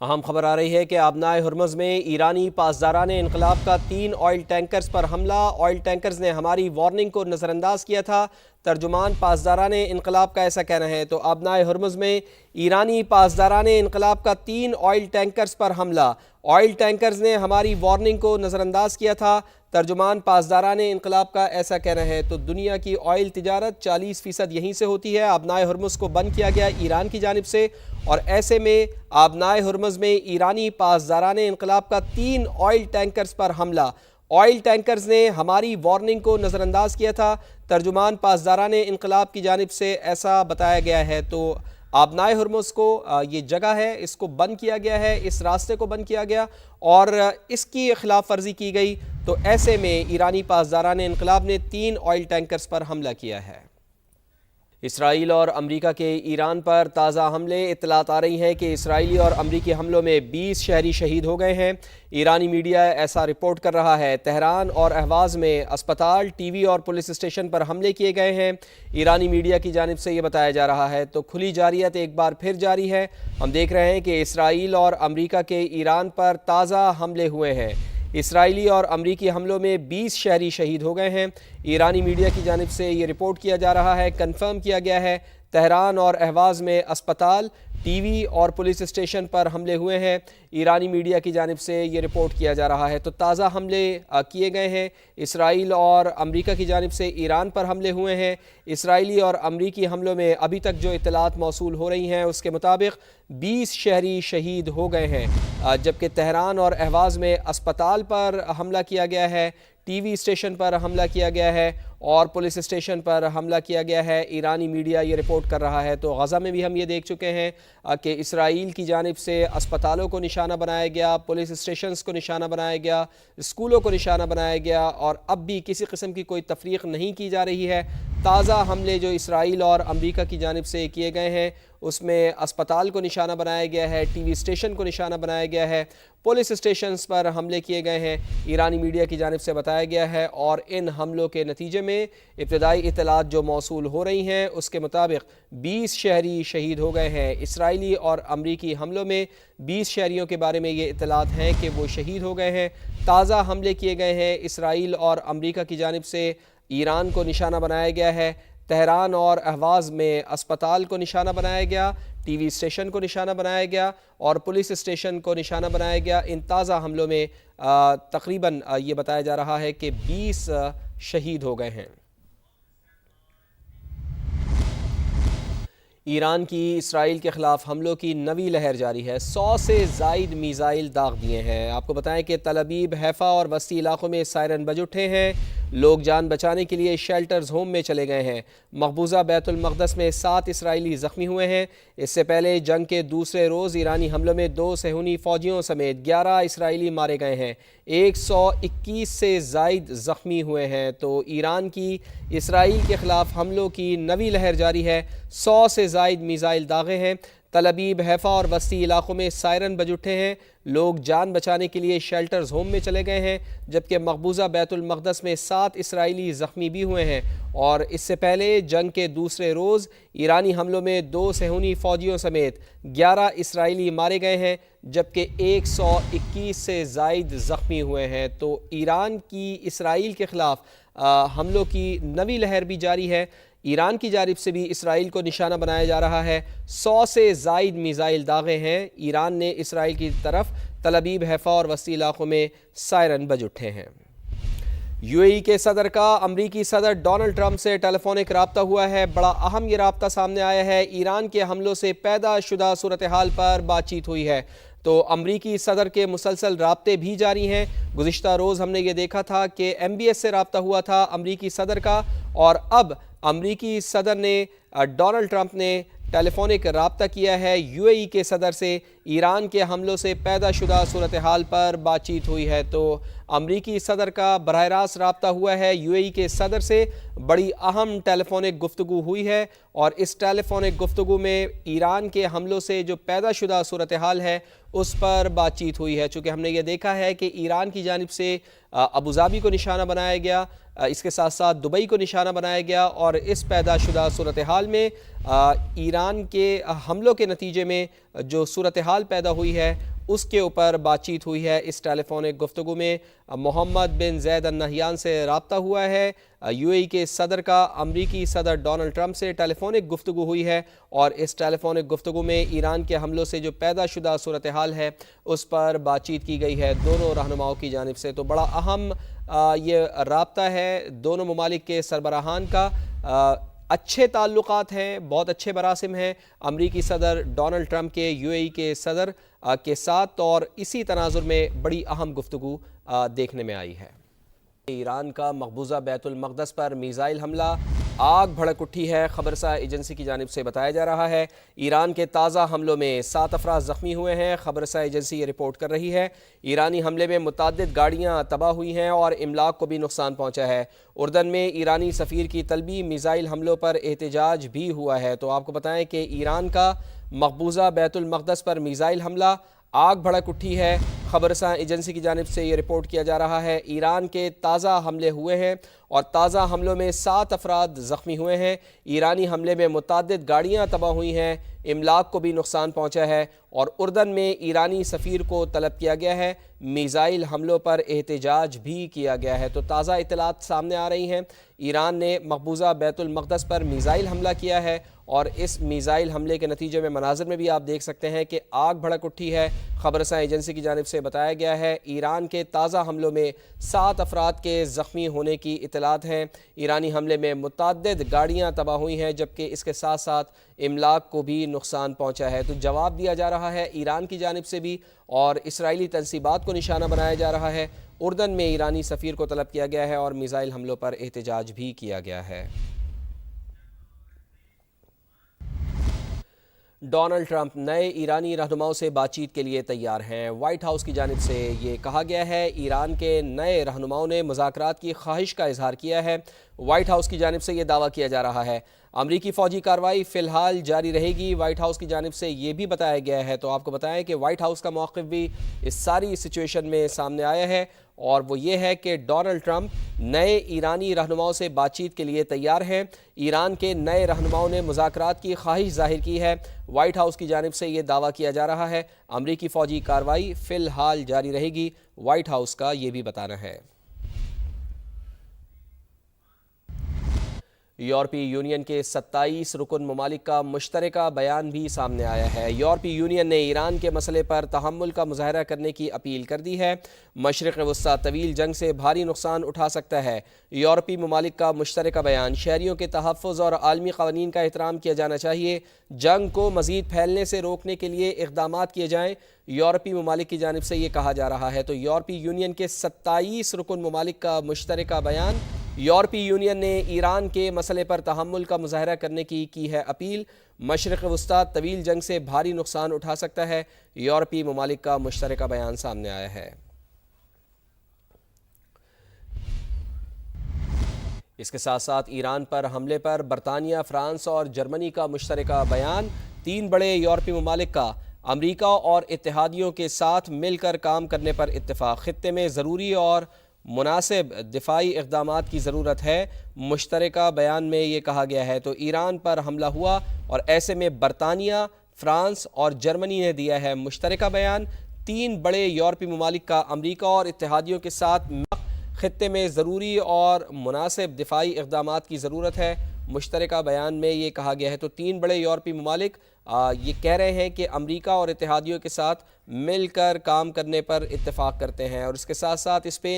اہم خبر آ رہی ہے کہ آبنائے ہرمز میں ایرانی پاسداران انقلاب کا 3 آئل ٹینکرز پر حملہ۔ آئل ٹینکرز نے ہماری وارننگ کو نظر انداز کیا تھا، ترجمان پاسداران انقلاب کا ایسا کہنا ہے۔ تو آبنائے ہرمز میں ایرانی پاسداران انقلاب کا 3 آئل ٹینکرز پر حملہ۔ آئل ٹینکرز نے ہماری وارننگ کو نظر انداز کیا تھا، ترجمان پاسداران انقلاب کا ایسا کہنا ہے۔ تو دنیا کی آئل تجارت 40% یہیں سے ہوتی ہے۔ آبنائے ہرمز کو بند کیا گیا ایران کی جانب سے، اور ایسے میں آبنائے ہرمز میں ایرانی پاسداران انقلاب کا 3 آئل ٹینکرز پر حملہ۔ آئل ٹینکرز نے ہماری وارننگ کو نظر انداز کیا تھا، ترجمان پاسداران انقلاب کی جانب سے ایسا بتایا گیا ہے۔ تو آبنائے ہرمز کو یہ جگہ ہے، اس کو بند کیا گیا ہے، اس راستے کو بند کیا گیا اور اس کی خلاف ورزی کی گئی۔ تو ایسے میں ایرانی پاسداران انقلاب نے 3 آئل ٹینکرز پر حملہ کیا ہے۔ اسرائیل اور امریکہ کے ایران پر تازہ حملے۔ اطلاعات آ رہی ہیں کہ اسرائیلی اور امریکی حملوں میں 20 شہری شہید ہو گئے ہیں۔ ایرانی میڈیا ایسا رپورٹ کر رہا ہے۔ تہران اور اہواز میں اسپتال، ٹی وی اور پولیس اسٹیشن پر حملے کیے گئے ہیں۔ ایرانی میڈیا کی جانب سے یہ بتایا جا رہا ہے۔ تو کھلی جارحیت ایک بار پھر جاری ہے۔ ہم دیکھ رہے ہیں کہ اسرائیل اور امریکہ کے ایران پر تازہ حملے ہوئے ہیں۔ اسرائیلی اور امریکی حملوں میں 20 شہری شہید ہو گئے ہیں۔ ایرانی میڈیا کی جانب سے یہ رپورٹ کیا جا رہا ہے، کنفرم کیا گیا ہے۔ تہران اور اہواز میں اسپتال، ٹی وی اور پولیس اسٹیشن پر حملے ہوئے ہیں۔ ایرانی میڈیا کی جانب سے یہ رپورٹ کیا جا رہا ہے۔ تو تازہ حملے کیے گئے ہیں۔ اسرائیل اور امریکہ کی جانب سے ایران پر حملے ہوئے ہیں۔ اسرائیلی اور امریکی حملوں میں ابھی تک جو اطلاعات موصول ہو رہی ہیں اس کے مطابق 20 شہری شہید ہو گئے ہیں، جبکہ تہران اور اہواز میں اسپتال پر حملہ کیا گیا ہے، ٹی وی اسٹیشن پر حملہ کیا گیا ہے اور پولیس اسٹیشن پر حملہ کیا گیا ہے۔ ایرانی میڈیا یہ رپورٹ کر رہا ہے۔ تو غزہ میں بھی ہم یہ دیکھ چکے ہیں کہ اسرائیل کی جانب سے اسپتالوں کو نشانہ بنایا گیا، پولیس اسٹیشنز کو نشانہ بنایا گیا، اسکولوں کو نشانہ بنایا گیا، اور اب بھی کسی قسم کی کوئی تفریق نہیں کی جا رہی ہے۔ تازہ حملے جو اسرائیل اور امریکہ کی جانب سے کیے گئے ہیں اس میں اسپتال کو نشانہ بنایا گیا ہے، ٹی وی اسٹیشن کو نشانہ بنایا گیا ہے، پولیس اسٹیشنز پر حملے کیے گئے ہیں، ایرانی میڈیا کی جانب سے بتایا گیا ہے۔ اور ان حملوں کے نتیجے میں ابتدائی اطلاعات جو موصول ہو رہی ہیں اس کے مطابق 20 شہری شہید ہو گئے ہیں۔ اسرائیلی اور امریکی حملوں میں 20 شہریوں کے بارے میں یہ اطلاعات ہیں کہ وہ شہید ہو گئے ہیں۔ تازہ حملے کیے گئے ہیں اسرائیل اور امریکہ کی جانب سے، ایران کو نشانہ بنایا گیا ہے، تہران اور اہواز میں اسپتال کو نشانہ بنایا گیا، ٹی وی اسٹیشن کو نشانہ بنایا گیا اور پولیس اسٹیشن کو نشانہ بنایا گیا۔ ان تازہ حملوں میں تقریباً یہ بتایا جا رہا ہے کہ 20 شہید ہو گئے ہیں۔ ایران کی اسرائیل کے خلاف حملوں کی نوی لہر جاری ہے۔ 100 سے زائد میزائل داغ دیے ہیں۔ آپ کو بتائیں کہ تل ابیب، حیفا اور وسطی علاقوں میں سائرن بج اٹھے ہیں۔ لوگ جان بچانے کے لیے شیلٹرز ہوم میں چلے گئے ہیں۔ مقبوضہ بیت المقدس میں 7 اسرائیلی زخمی ہوئے ہیں۔ اس سے پہلے جنگ کے دوسرے روز ایرانی حملوں میں 2 صہیونی فوجیوں سمیت 11 اسرائیلی مارے گئے ہیں۔ 121 سے زائد زخمی ہوئے ہیں۔ تو ایران کی اسرائیل کے خلاف حملوں کی نوی لہر جاری ہے۔ 100 سے زائد میزائل داغے ہیں۔ تل ابیب، حیفا اور وسطی علاقوں میں سائرن بج اٹھے ہیں۔ لوگ جان بچانے کے لیے شیلٹرز ہوم میں چلے گئے ہیں، جبکہ مقبوضہ بیت المقدس میں 7 اسرائیلی زخمی بھی ہوئے ہیں۔ اور اس سے پہلے جنگ کے دوسرے روز ایرانی حملوں میں 2 صہیونی فوجیوں سمیت 11 اسرائیلی مارے گئے ہیں، جبکہ 121 سے زائد زخمی ہوئے ہیں۔ تو ایران کی اسرائیل کے خلاف حملوں کی نوی لہر بھی جاری ہے۔ ایران کی جانب سے بھی اسرائیل کو نشانہ بنایا جا رہا ہے۔ 100 سے زائد میزائل داغے ہیں۔ ایران نے اسرائیل کی طرف تل ابیب، حیفا اور وسطی علاقوں میں سائرن بج اٹھے ہیں۔ یو اے ای کے صدر کا امریکی صدر ڈونلڈ ٹرمپ سے ٹیلی فونک رابطہ ہوا ہے۔ بڑا اہم یہ رابطہ سامنے آیا ہے۔ ایران کے حملوں سے پیدا شدہ صورتحال پر بات چیت ہوئی ہے۔ تو امریکی صدر کے مسلسل رابطے بھی جاری ہیں۔ گزشتہ روز ہم نے یہ دیکھا تھا کہ ایم بی ایس سے رابطہ ہوا تھا امریکی صدر کا، اور اب امریکی صدر نے ڈونلڈ ٹرمپ نے ٹیلی فونک رابطہ کیا ہے یو اے ای کے صدر سے۔ ایران کے حملوں سے پیدا شدہ صورتحال پر بات چیت ہوئی ہے۔ تو امریکی صدر کا براہ راست رابطہ ہوا ہے یو اے ای کے صدر سے۔ بڑی اہم ٹیلی فونک گفتگو ہوئی ہے، اور اس ٹیلی فونک گفتگو میں ایران کے حملوں سے جو پیدا شدہ صورتحال ہے اس پر بات چیت ہوئی ہے۔ چونکہ ہم نے یہ دیکھا ہے کہ ایران کی جانب سے ابوظہبی کو نشانہ بنایا گیا، اس کے ساتھ ساتھ دبئی کو نشانہ بنایا گیا، اور اس پیدا شدہ صورتحال میں ایران کے حملوں کے نتیجے میں جو صورتحال پیدا ہوئی ہے اس کے اوپر بات چیت ہوئی ہے۔ اس ٹیلی فونک گفتگو میں محمد بن زید النہیان سے رابطہ ہوا ہے۔ یو اے ای کے صدر کا امریکی صدر ڈونلڈ ٹرمپ سے ٹیلی فونک گفتگو ہوئی ہے، اور اس ٹیلی فونک گفتگو میں ایران کے حملوں سے جو پیدا شدہ صورتحال ہے اس پر بات چیت کی گئی ہے دونوں رہنماؤں کی جانب سے۔ تو بڑا اہم یہ رابطہ ہے دونوں ممالک کے سربراہان کا۔ اچھے تعلقات ہیں، بہت اچھے مراسم ہیں امریکی صدر ڈونلڈ ٹرمپ کے یو اے ای کے صدر کے ساتھ، اور اسی تناظر میں بڑی اہم گفتگو دیکھنے میں آئی ہے۔ ایران کا مقبوضہ بیت المقدس پر میزائل حملہ، آگ بھڑک اٹھی ہے۔ خبرساز ایجنسی کی جانب سے بتایا جا رہا ہے ایران کے تازہ حملوں میں 7 افراد زخمی ہوئے ہیں۔ خبرساز ایجنسی یہ رپورٹ کر رہی ہے ایرانی حملے میں متعدد گاڑیاں تباہ ہوئی ہیں اور املاک کو بھی نقصان پہنچا ہے۔ اردن میں ایرانی سفیر کی طلبی میزائل حملوں پر احتجاج بھی ہوا ہے۔ تو آپ کو بتائیں کہ ایران کا مقبوضہ بیت المقدس پر میزائل حملہ، آگ بھڑک اٹھی ہے۔ خبرساز ایجنسی کی جانب سے یہ رپورٹ کیا جا رہا ہے ایران کے تازہ حملے ہوئے ہیں اور تازہ حملوں میں 7 افراد زخمی ہوئے ہیں۔ ایرانی حملے میں متعدد گاڑیاں تباہ ہوئی ہیں، املاک کو بھی نقصان پہنچا ہے، اور اردن میں ایرانی سفیر کو طلب کیا گیا ہے۔ میزائل حملوں پر احتجاج بھی کیا گیا ہے۔ تو تازہ اطلاعات سامنے آ رہی ہیں، ایران نے مقبوضہ بیت المقدس پر میزائل حملہ کیا ہے، اور اس میزائل حملے کے نتیجے میں مناظر میں بھی آپ دیکھ سکتے ہیں کہ آگ بھڑک اٹھی ہے۔ خبرساز ایجنسی کی جانب سے بتایا گیا ہے ایران کے تازہ حملوں میں 7 افراد کے زخمی ہونے کی اطلاعات ہیں۔ ایرانی حملے میں متعدد گاڑیاں تباہ ہوئی ہیں، جبکہ اس کے ساتھ ساتھ املاک کو بھی نقصان پہنچا ہے۔ تو جواب دیا جا رہا ہے ایران کی جانب سے بھی، اور اسرائیلی تنصیبات کو نشانہ بنایا جا رہا ہے۔ اردن میں ایرانی سفیر کو طلب کیا گیا ہے اور میزائل حملوں پر احتجاج بھی کیا گیا ہے۔ ڈونلڈ ٹرمپ نئے ایرانی رہنماؤں سے بات چیت کے لیے تیار ہیں۔ وائٹ ہاؤس کی جانب سے یہ کہا گیا ہے ایران کے نئے رہنماؤں نے مذاکرات کی خواہش کا اظہار کیا ہے۔ وائٹ ہاؤس کی جانب سے یہ دعویٰ کیا جا رہا ہے امریکی فوجی کارروائی فی الحال جاری رہے گی۔ وائٹ ہاؤس کی جانب سے یہ بھی بتایا گیا ہے، تو آپ کو بتائیں کہ وائٹ ہاؤس کا موقف بھی اس ساری سچویشن میں سامنے آیا ہے، اور وہ یہ ہے کہ ڈونلڈ ٹرمپ نئے ایرانی رہنماؤں سے بات چیت کے لیے تیار ہیں۔ ایران کے نئے رہنماؤں نے مذاکرات کی خواہش ظاہر کی ہے۔ وائٹ ہاؤس کی جانب سے یہ دعویٰ کیا جا رہا ہے امریکی فوجی کارروائی فی الحال جاری رہے گی، وائٹ ہاؤس کا یہ بھی بتانا ہے۔ یورپی یونین کے 27 رکن ممالک کا مشترکہ بیان بھی سامنے آیا ہے۔ یورپی یونین نے ایران کے مسئلے پر تحمل کا مظاہرہ کرنے کی اپیل کر دی ہے۔ مشرق وسطیٰ طویل جنگ سے بھاری نقصان اٹھا سکتا ہے۔ یورپی ممالک کا مشترکہ بیان، شہریوں کے تحفظ اور عالمی قوانین کا احترام کیا جانا چاہیے، جنگ کو مزید پھیلنے سے روکنے کے لیے اقدامات کیے جائیں، یورپی ممالک کی جانب سے یہ کہا جا رہا ہے۔ تو یورپی یونین کے 27 رکن ممالک کا مشترکہ بیان، یورپی یونین نے ایران کے مسئلے پر تحمل کا مظاہرہ کرنے کی ہے اپیل، مشرق وسطیٰ طویل جنگ سے بھاری نقصان اٹھا سکتا ہے، یورپی ممالک کا مشترکہ بیان سامنے آیا ہے۔ اس کے ساتھ ساتھ ایران پر حملے پر برطانیہ، فرانس اور جرمنی کا مشترکہ بیان، 3 بڑے یورپی ممالک کا امریکہ اور اتحادیوں کے ساتھ مل کر کام کرنے پر اتفاق، خطے میں ضروری اور مناسب دفاعی اقدامات کی ضرورت ہے، مشترکہ بیان میں یہ کہا گیا ہے۔ تو ایران پر حملہ ہوا اور ایسے میں برطانیہ، فرانس اور جرمنی نے دیا ہے مشترکہ بیان، 3 بڑے یورپی ممالک کا امریکہ اور اتحادیوں کے ساتھ خطے میں ضروری اور مناسب دفاعی اقدامات کی ضرورت ہے، مشترکہ بیان میں یہ کہا گیا ہے۔ تو 3 بڑے یورپی ممالک یہ کہہ رہے ہیں کہ امریکہ اور اتحادیوں کے ساتھ مل کر کام کرنے پر اتفاق کرتے ہیں، اور اس کے ساتھ ساتھ اس پہ